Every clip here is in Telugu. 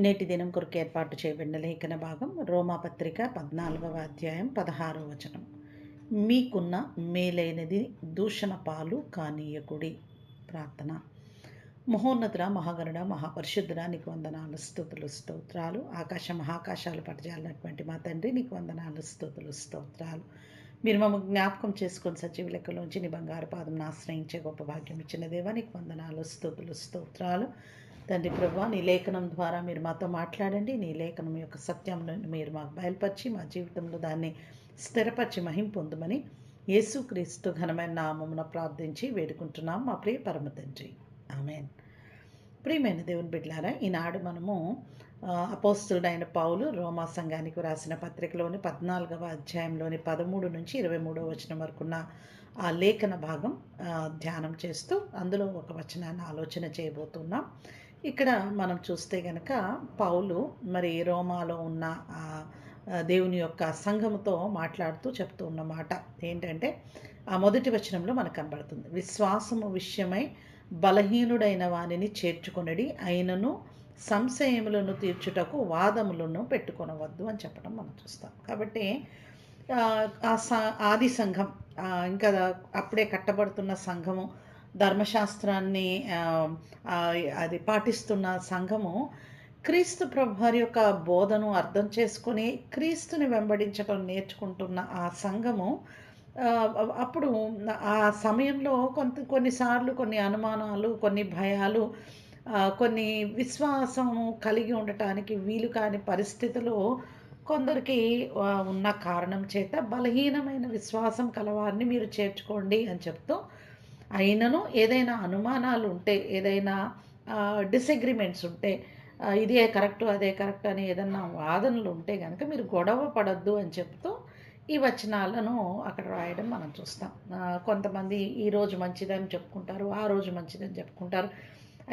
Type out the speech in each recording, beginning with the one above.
నేటి దినం కొరకు ఏర్పాటు చేయబడిన లేఖన భాగం రోమాపత్రిక 14వ అధ్యాయం 16వ వచనం. మీకున్న మేలైనది దూషణ పాలు కానీయకుడి. ప్రార్థన. మహోన్నతుడ, మహాగణుడ, మహాపరిశుద్ధుడ, నీకు వందనాలు, స్తుతులు, స్తోత్రాలు. మహాకాశాలు పట్టజాలినటువంటి మా తండ్రి, నీకు వందనాలు, స్తుతులు, స్తోత్రాలు. మీరు మమ్మల్ని జ్ఞాపకం చేసుకొని సజీవ లెక్కలోంచి నీ బంగారు పాదం ఆశ్రయించే గొప్ప భాగ్యం ఇచ్చిన దేవా, నీకు వందనాలు, స్తుతులు, స్తోత్రాలు. తండ్రి ప్రభువా, నీ లేఖనం ద్వారా మీరు మాతో మాట్లాడండి. నీ లేఖనం యొక్క సత్యంలో మీరు మాకు బయలుపరిచి మా జీవితంలో దాన్ని స్థిరపరిచి మహిం పొందమని యేసుక్రీస్తు ఘనమైన నామమున ప్రార్థించి వేడుకుంటున్నాం మా ప్రియ పరమ తండ్రి. ఆమేన్. ప్రియమైన దేవుని బిడ్డలారా, ఈనాడు మనము అపోస్తులుడైన పౌలు రోమా సంఘానికి రాసిన పత్రికలోని 14వ అధ్యాయంలోని 13 నుంచి 23వ వచనం వరకున్న ఆ లేఖన భాగం ధ్యానం చేస్తూ అందులో ఒక వచనాన్ని ఆలోచన చేయబోతున్నాం. ఇక్కడ మనం చూస్తే గనక పౌలు మరి రోమాలో ఉన్న దేవుని యొక్క సంఘముతో మాట్లాడుతూ చెప్తూ ఉన్నమాట ఏంటంటే, ఆ మొదటి వచనంలో మనకు కనబడుతుంది, విశ్వాసము విషయమై బలహీనుడైన వానిని చేర్చుకొనడి, అయినను సంశయములను తీర్చుటకు వాదములను పెట్టుకొనవద్దు అని చెప్పడం మనం చూస్తాం. కాబట్టి ఆది సంఘం, ఇంకా అప్పుడే కట్టబడుతున్న సంఘము, ధర్మశాస్త్రాన్ని అది పాటిస్తున్న సంఘము క్రీస్తు ప్రభువారి యొక్క బోధను అర్థం చేసుకొని క్రీస్తుని వెంబడించడం నేర్చుకుంటున్న ఆ సంఘము అప్పుడు ఆ సమయంలో కొన్నిసార్లు కొన్ని అనుమానాలు, కొన్ని భయాలు, కొన్ని విశ్వాసము కలిగి ఉండటానికి వీలు కాని పరిస్థితులు కొందరికి ఉన్న కారణం చేత బలహీనమైన విశ్వాసం కలవారిని మీరు చేర్చుకోండి అని చెప్తూ, అయినను ఏదైనా అనుమానాలు ఉంటే, ఏదైనా డిసగ్రిమెంట్స్ ఉంటే, ఇదే కరెక్టు అదే కరెక్ట్ అని ఏదన్నా వాదనలు ఉంటే కనుక మీరు గొడవ పడద్దు అని చెప్తూ ఈ వచనాలను అక్కడ రాయడం మనం చూస్తాం. కొంతమంది ఈరోజు మంచిదని చెప్పుకుంటారు, ఆ రోజు మంచిదని చెప్పుకుంటారు.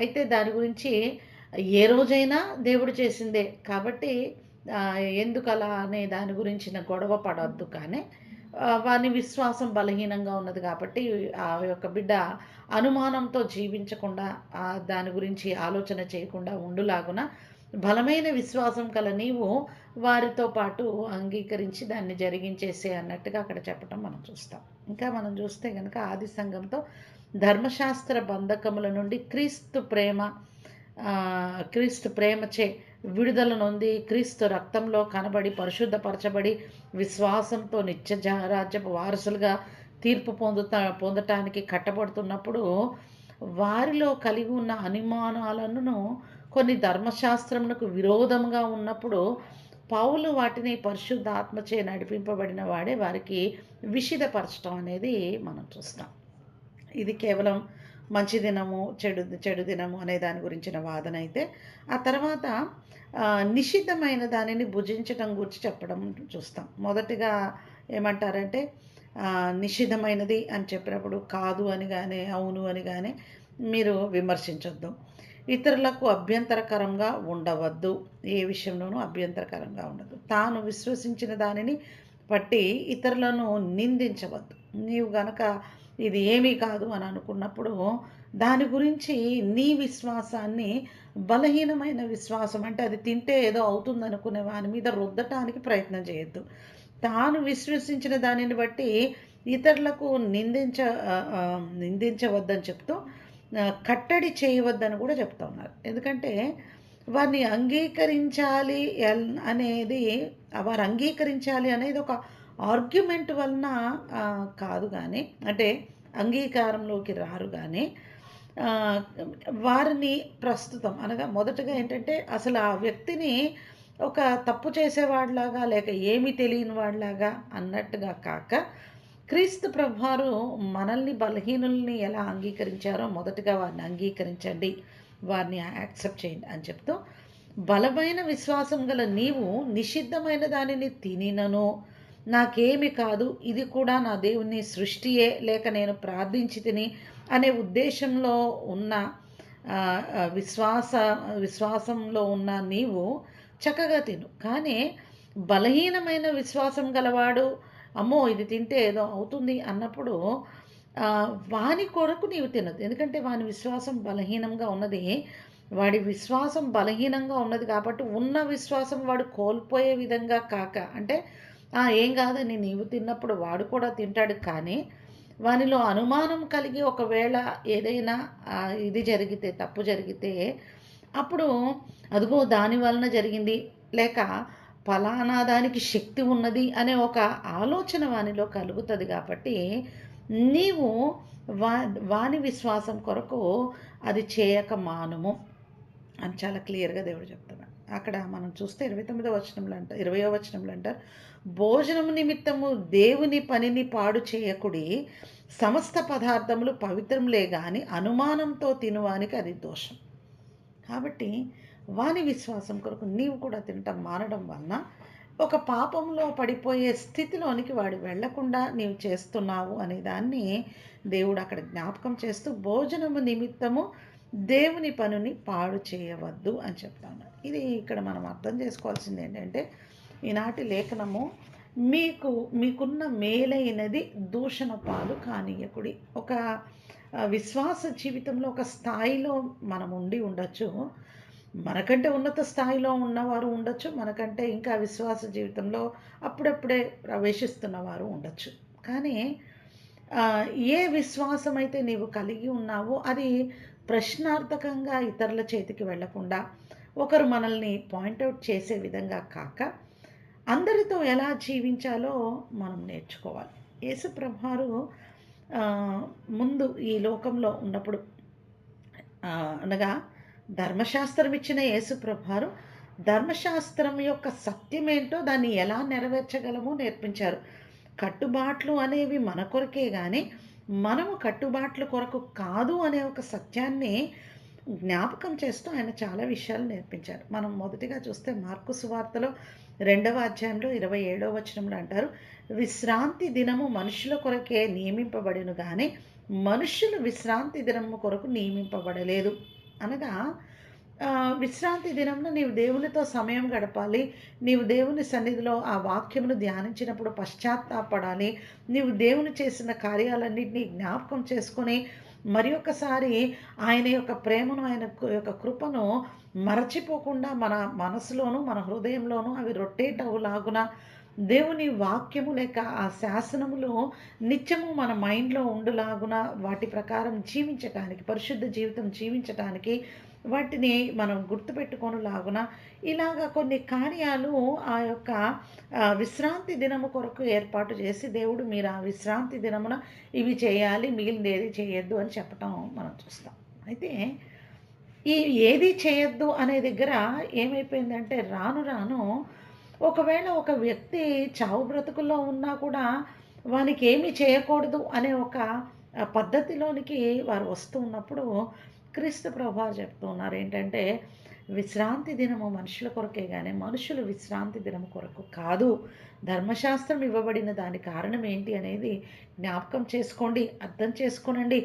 అయితే దాని గురించి ఏ రోజైనా దేవుడు చేసిందే కాబట్టి ఎందుకు అలా అనే దాని గురించిన గొడవ పడవద్దు. కానీ వాని విశ్వాసం బలహీనంగా ఉన్నది కాబట్టి ఆ యొక్క బిడ్డ అనుమానంతో జీవించకుండా, దాని గురించి ఆలోచన చేయకుండా ఉండులాగున బలమైన విశ్వాసం కల నీవు వారితో పాటు అంగీకరించి దాన్ని జరిగించేసే అన్నట్టుగా అక్కడ చెప్పడం మనం చూస్తాం. ఇంకా మనం చూస్తే కనుక ఆది సంఘంతో ధర్మశాస్త్ర బంధకముల నుండి క్రీస్తు ప్రేమచే విడుదల నొంది క్రీస్తు రక్తంలో కనబడి పరిశుద్ధపరచబడి విశ్వాసంతో నిత్య రాజ్యపు వారసులుగా తీర్పు పొందటానికి కట్టబడుతున్నప్పుడు వారిలో కలిగి ఉన్న అనుమానాలను కొన్ని ధర్మశాస్త్రమునకు విరోధంగా ఉన్నప్పుడు పౌలు వాటిని పరిశుద్ధ ఆత్మచే నడిపింపబడిన వాడే వారికి విషిదపరచడం అనేది మనం చూస్తాం. ఇది కేవలం మంచి దినము, చెడు దినము అనే దాని గురించిన వాదన అయితే, ఆ తర్వాత నిషిద్ధమైన దానిని భుజించటం గురించి చెప్పడం చూస్తాం. మొదటిగా ఏమంటారంటే, నిషిద్ధమైనది అని చెప్పినప్పుడు కాదు అని కానీ అవును అని కానీ మీరు విమర్శించొద్దు. ఇతరులకు అభ్యంతరకరంగా ఉండవద్దు, ఏ విషయంలోనూ అభ్యంతరకరంగా ఉండదు. తాను విశ్వసించిన దానిని బట్టి ఇతరులను నిందించవద్దు. నీవు గనక ఇది ఏమీ కాదు అని అనుకున్నప్పుడు దాని గురించి నీ విశ్వాసాన్ని, బలహీనమైన విశ్వాసం అంటే అది తింటే ఏదో అవుతుంది అనుకునే వాని మీద రుద్దటానికి ప్రయత్నం చేయొద్దు. తాను విశ్వసించిన దానిని బట్టి ఇతరులకు నిందించవద్దని చెప్తూ కట్టడి చేయవద్దని కూడా చెప్తా ఉన్నారు. ఎందుకంటే వారిని అంగీకరించాలి అనేది, వారు అంగీకరించాలి అనేది ఒక ఆర్గ్యుమెంట్ వలన కాదు, కానీ అంటే అంగీకారంలోకి రారు. కానీ వారిని ప్రస్తుతం అనగా మొదటగా ఏంటంటే అసలు ఆ వ్యక్తిని ఒక తప్పు చేసేవాడిలాగా లేక ఏమీ తెలియని వాడిలాగా అన్నట్టుగా కాక, క్రీస్తు ప్రభువారు మనల్ని బలహీనుల్ని ఎలా అంగీకరించారో మొదటగా వారిని అంగీకరించండి, వారిని యాక్సెప్ట్ చేయండి అని చెప్తూ, బలమైన విశ్వాసం గల నీవు నిషిద్ధమైన దానిని తినినను నాకేమి కాదు, ఇది కూడా నా దేవుని సృష్టియే, లేక నేను ప్రార్థించి తిని అనే ఉద్దేశంలో ఉన్న విశ్వాసంలో ఉన్న నీవు చక్కగా తిను. కానీ బలహీనమైన విశ్వాసం గలవాడు అమ్మో ఇది తింటే ఏదో అవుతుంది అన్నప్పుడు వాని కొరకు నీవు తినద్దు. ఎందుకంటే వాని విశ్వాసం బలహీనంగా ఉన్నది. వాడి విశ్వాసం బలహీనంగా ఉన్నది కాబట్టి ఉన్న విశ్వాసం వాడు కోల్పోయే విధంగా కాక, అంటే ఏం కాదని నీవు తిన్నప్పుడు వాడు కూడా తింటాడు, కానీ వానిలో అనుమానం కలిగి ఒకవేళ ఏదైనా ఇది జరిగితే, తప్పు జరిగితే, అప్పుడు అదిగో దాని వలన జరిగింది, లేక ఫలానా దానికి శక్తి ఉన్నది అనే ఒక ఆలోచన వానిలో కలుగుతుంది. కాబట్టి నీవు వా వాని విశ్వాసం కొరకు అది చేయక మానుము అని చాలా క్లియర్గా దేవుడు చెప్తున్నాడు. అక్కడ మనం చూస్తే 29వ వచనంలో అంటారు, 20వ వచనంలో అంటారు, భోజనము నిమిత్తము దేవుని పనిని పాడు చేయకుడి, సమస్త పదార్థములు పవిత్రములే గాని అనుమానంతో తినువానికి అది దోషం. కాబట్టి వాని విశ్వాసం కొరకు నీవు కూడా తినటం మానడం వలన ఒక పాపంలో పడిపోయే స్థితిలోనికి వాడు వెళ్లకుండా నీవు చేస్తున్నావు అనే దాన్ని దేవుడు అక్కడ జ్ఞాపకం చేస్తూ, భోజనము నిమిత్తము దేవుని పనిని పాడు చేయవద్దు అని చెప్తాను. ఇది ఇక్కడ మనం అర్థం చేసుకోవాల్సింది ఏంటంటే, ఈనాటి లేఖనము మీకున్న మేలైనది దూషణ పాలు కానీయకుడి. ఒక విశ్వాస జీవితంలో ఒక స్థాయిలో మనం ఉండి ఉండొచ్చు, మనకంటే ఉన్నత స్థాయిలో ఉన్నవారు ఉండొచ్చు, మనకంటే ఇంకా విశ్వాస జీవితంలో అప్పుడప్పుడే ప్రవేశిస్తున్నవారు ఉండొచ్చు. కానీ ఏ విశ్వాసం అయితే నీవు కలిగి ఉన్నావో అది ప్రశ్నార్థకంగా ఇతరుల చేతికి వెళ్లకుండా, ఒకరు మనల్ని పాయింట్అవుట్ చేసే విధంగా కాక, అందరితో ఎలా జీవించాలో మనం నేర్చుకోవాలి. యేసు ప్రభువారు ముందు ఈ లోకంలో ఉన్నప్పుడు, అనగా ధర్మశాస్త్రం ఇచ్చిన యేసు ప్రభువారు ధర్మశాస్త్రం యొక్క సత్యమేంటో దాన్ని ఎలా నెరవేర్చగలమో నేర్పించారు. కట్టుబాట్లు అనేవి మన కొరకే కానీ మనము కట్టుబాట్ల కొరకు కాదు అనే ఒక సత్యాన్ని జ్ఞాపకం చేస్తూ ఆయన చాలా విషయాలు నేర్పించారు. మనం మొదటిగా చూస్తే మార్కు సువార్తలో 2వ అధ్యాయంలో 27వ వచనంలో అంటారు, విశ్రాంతి దినము మనుషుల కొరకే నియమింపబడిను కానీ మనుషులు విశ్రాంతి దినము కొరకు నియమింపబడలేదు. అనగా విశ్రాంతి దినంలో నీవు దేవునితో సమయం గడపాలి, నీవు దేవుని సన్నిధిలో ఆ వాక్యమును ధ్యానించినప్పుడు పశ్చాత్తాపడాలి, నీవు దేవుని చేసిన కార్యాలన్నింటినీ జ్ఞాపకం చేసుకొని మరి ఒకసారి ఆయన యొక్క ప్రేమను, ఆయన యొక్క కృపను మరచిపోకుండా మన మనసులోను మన హృదయంలోనూ అవి రొటేట్ అవులాగున దేవుని వాక్యము లేక ఆ శాసనములు నిత్యము మన మైండ్లో ఉండులాగున వాటి ప్రకారం జీవించటానికి, పరిశుద్ధ జీవితం జీవించటానికి వాటిని మనం గుర్తుపెట్టుకొనులాగున ఇలాగ కొన్ని కార్యాలు ఆ యొక్క విశ్రాంతి దినము కొరకు ఏర్పాటు చేసి దేవుడు మీరు ఆ విశ్రాంతి దినమున ఇవి చేయాలి, మిగిలింది ఏది చేయొద్దు అని చెప్పటం మనం చూస్తాం. అయితే ఈ ఏది చేయొద్దు అనే దగ్గర ఏమైపోయిందంటే, రాను రాను ఒకవేళ ఒక వ్యక్తి చావు బ్రతుకుల్లో ఉన్నా కూడా వానికి ఏమీ చేయకూడదు అనే ఒక పద్ధతిలోనికి వారు వస్తూ ఉన్నప్పుడు క్రీస్తు ప్రభువారు చెప్తూ ఉన్నారు ఏంటంటే, విశ్రాంతి దినము మనుషుల కొరకే కానీ మనుషులు విశ్రాంతి దినము కొరకు కాదు. ధర్మశాస్త్రం ఇవ్వబడిన దాని కారణం ఏంటి అనేది జ్ఞాపకం చేసుకోండి, అర్థం చేసుకోనండి.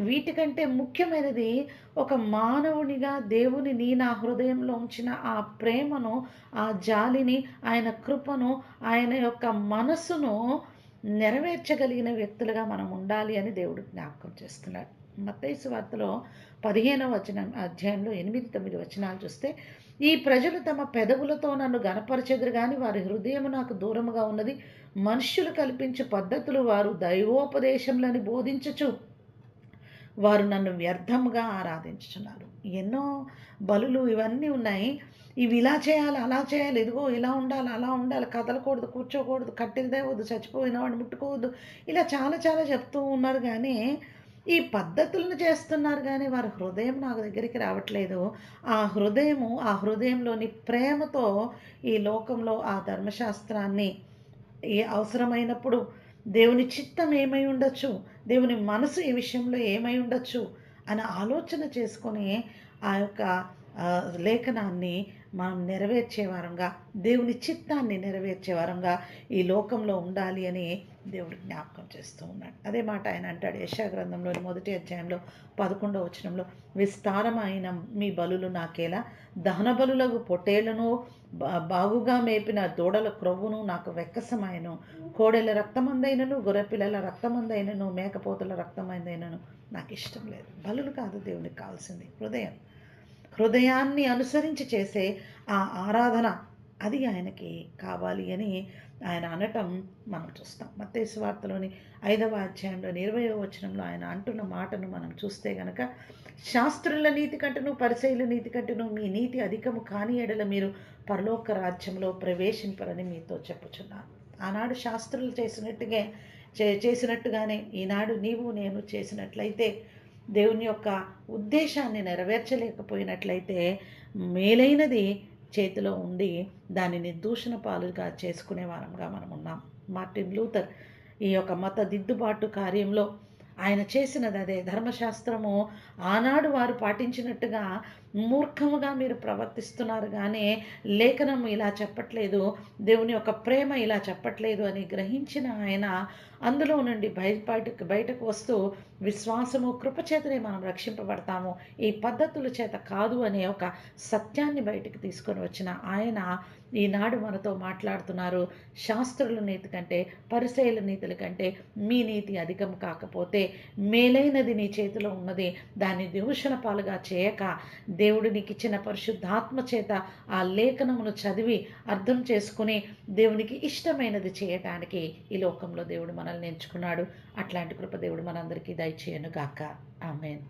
వీటికంటే ముఖ్యమైనది ఒక మానవునిగా దేవుని నా హృదయంలో ఉంచిన ఆ ప్రేమను, ఆ జాలిని, ఆయన కృపను, ఆయన యొక్క మనసును నెరవేర్చగలిగిన వ్యక్తులుగా మనం ఉండాలి అని దేవుడు జ్ఞాపకం చేస్తున్నాడు. మత్తయి సువార్తలో 15వ అధ్యాయంలో 8-9 వచనాలు చూస్తే, ఈ ప్రజలు తమ పెదవులతో నన్ను గనపరచెదరు కానీ వారి హృదయము నాకు దూరముగా ఉన్నది, మనుష్యులు కల్పించు పద్ధతులు వారు దైవోపదేశములని బోధించుచు వారు నన్ను వ్యర్థముగా ఆరాధించుచున్నారు. ఎన్నో బలులు ఇవన్నీ ఉన్నాయి, ఇవి ఇలా చేయాలి, అలా చేయాలి, ఇదిగో ఇలా ఉండాలి, అలా ఉండాలి, కదలకూడదు, కూర్చోకూడదు, కట్టెలు తేవద్దు, చచ్చిపోయిన వాడిని ముట్టుకోవద్దు, ఇలా చాలా చాలా చెప్తూ ఉన్నారు. కానీ ఈ పద్ధతులను చేస్తున్నారు కానీ వారి హృదయం నాకు దగ్గరికి రావట్లేదు. ఆ హృదయంలోని ప్రేమతో ఈ లోకంలో ఆ ధర్మశాస్త్రాన్ని అవసరమైనప్పుడు దేవుని చిత్తం ఏమై ఉండొచ్చు, దేవుని మనసు ఈ విషయంలో ఏమై ఉండొచ్చు అని ఆలోచన చేసుకొని ఆ యొక్క లేఖనాన్ని మనం నెరవేర్చే వారంగా, దేవుని చిత్తాన్ని నెరవేర్చే వారంగా ఈ లోకంలో ఉండాలి అని దేవుడు జ్ఞాపకం చేస్తూ ఉన్నాడు. అదే మాట ఆయన అంటాడు యెషయా గ్రంథంలోని 1వ అధ్యాయంలో 11వ వచనంలో, విస్తారమైన మీ బలులు నాకేలా, దహన బలులకు పొట్టేళ్లను బాగుగా మేపిన దూడల క్రొవ్వును నాకు వెక్కసమాయను, కోడెల రక్తమందైనను గొర్రెపిల్లల రక్తమందైనను మేకపోతుల రక్తమందైనను నాకు ఇష్టం లేదు. బలులు కాదు దేవునికి కావాల్సింది, హృదయం. హృదయాన్ని అనుసరించి చేసే ఆ ఆరాధన అది ఆయనకి కావాలి అని ఆయన అనటం మనం చూస్తాం. మత్తయి సువార్తలోని 5వ అధ్యాయంలోని 20వ వచనంలో ఆయన అంటున్న మాటను మనం చూస్తే గనక, శాస్త్రుల నీతి కంటేను పరిసయ్యుల నీతి కంటేను మీ నీతి అధికము కాని యెడల మీరు పరలోక రాజ్యంలో ప్రవేశింపరని మీతో చెప్పుచున్నాను. ఆనాడు శాస్త్రులు చేసినట్టుగానే ఈనాడు నీవు నేను చేసినట్లయితే, దేవుని యొక్క ఉద్దేశాన్ని నెరవేర్చలేకపోయినట్లయితే, మేలైనది చేతిలో ఉండి దానిని దూషణ పాలుగా చేసుకునే వారంగా మనం ఉన్నాం. మార్టిన్ లూథర్ ఈ యొక్క మత దిద్దుబాటు కార్యంలో ఆయన చేసినది అదే. ధర్మశాస్త్రము ఆనాడు వారు పాటించినట్టుగా మూర్ఖముగా మీరు ప్రవర్తిస్తున్నారు కానీ లేఖనం ఇలా చెప్పట్లేదు, దేవుని యొక్క ప్రేమ ఇలా చెప్పట్లేదు అని గ్రహించిన ఆయన అందులో నుండి బయటకు వస్తూ, విశ్వాసము కృపచేతనే మనం రక్షింపబడతాము, ఈ పద్ధతుల చేత కాదు అనే ఒక సత్యాన్ని బయటకు తీసుకొని వచ్చిన ఆయన ఈనాడు మనతో మాట్లాడుతున్నారు. శాస్త్రుల నీతి కంటే పరిసయ్యుల నీతుల కంటే మీ నీతి అధికం కాకపోతే, మేలైనది నీ చేతిలో ఉన్నది దాన్ని దూషణ పాలుగా చేయక, దేవుడు నీకు ఇచ్చిన పరిశుద్ధాత్మ చేత ఆ లేఖనమును చదివి అర్థం చేసుకుని దేవునికి ఇష్టమైనది చేయటానికి ఈ లోకంలో దేవుడు మనల్ని ఎంచుకున్నాడు. అట్లాంటి కృప దేవుడు మనందరికీ దయచేయను గాక. ఆమేన్.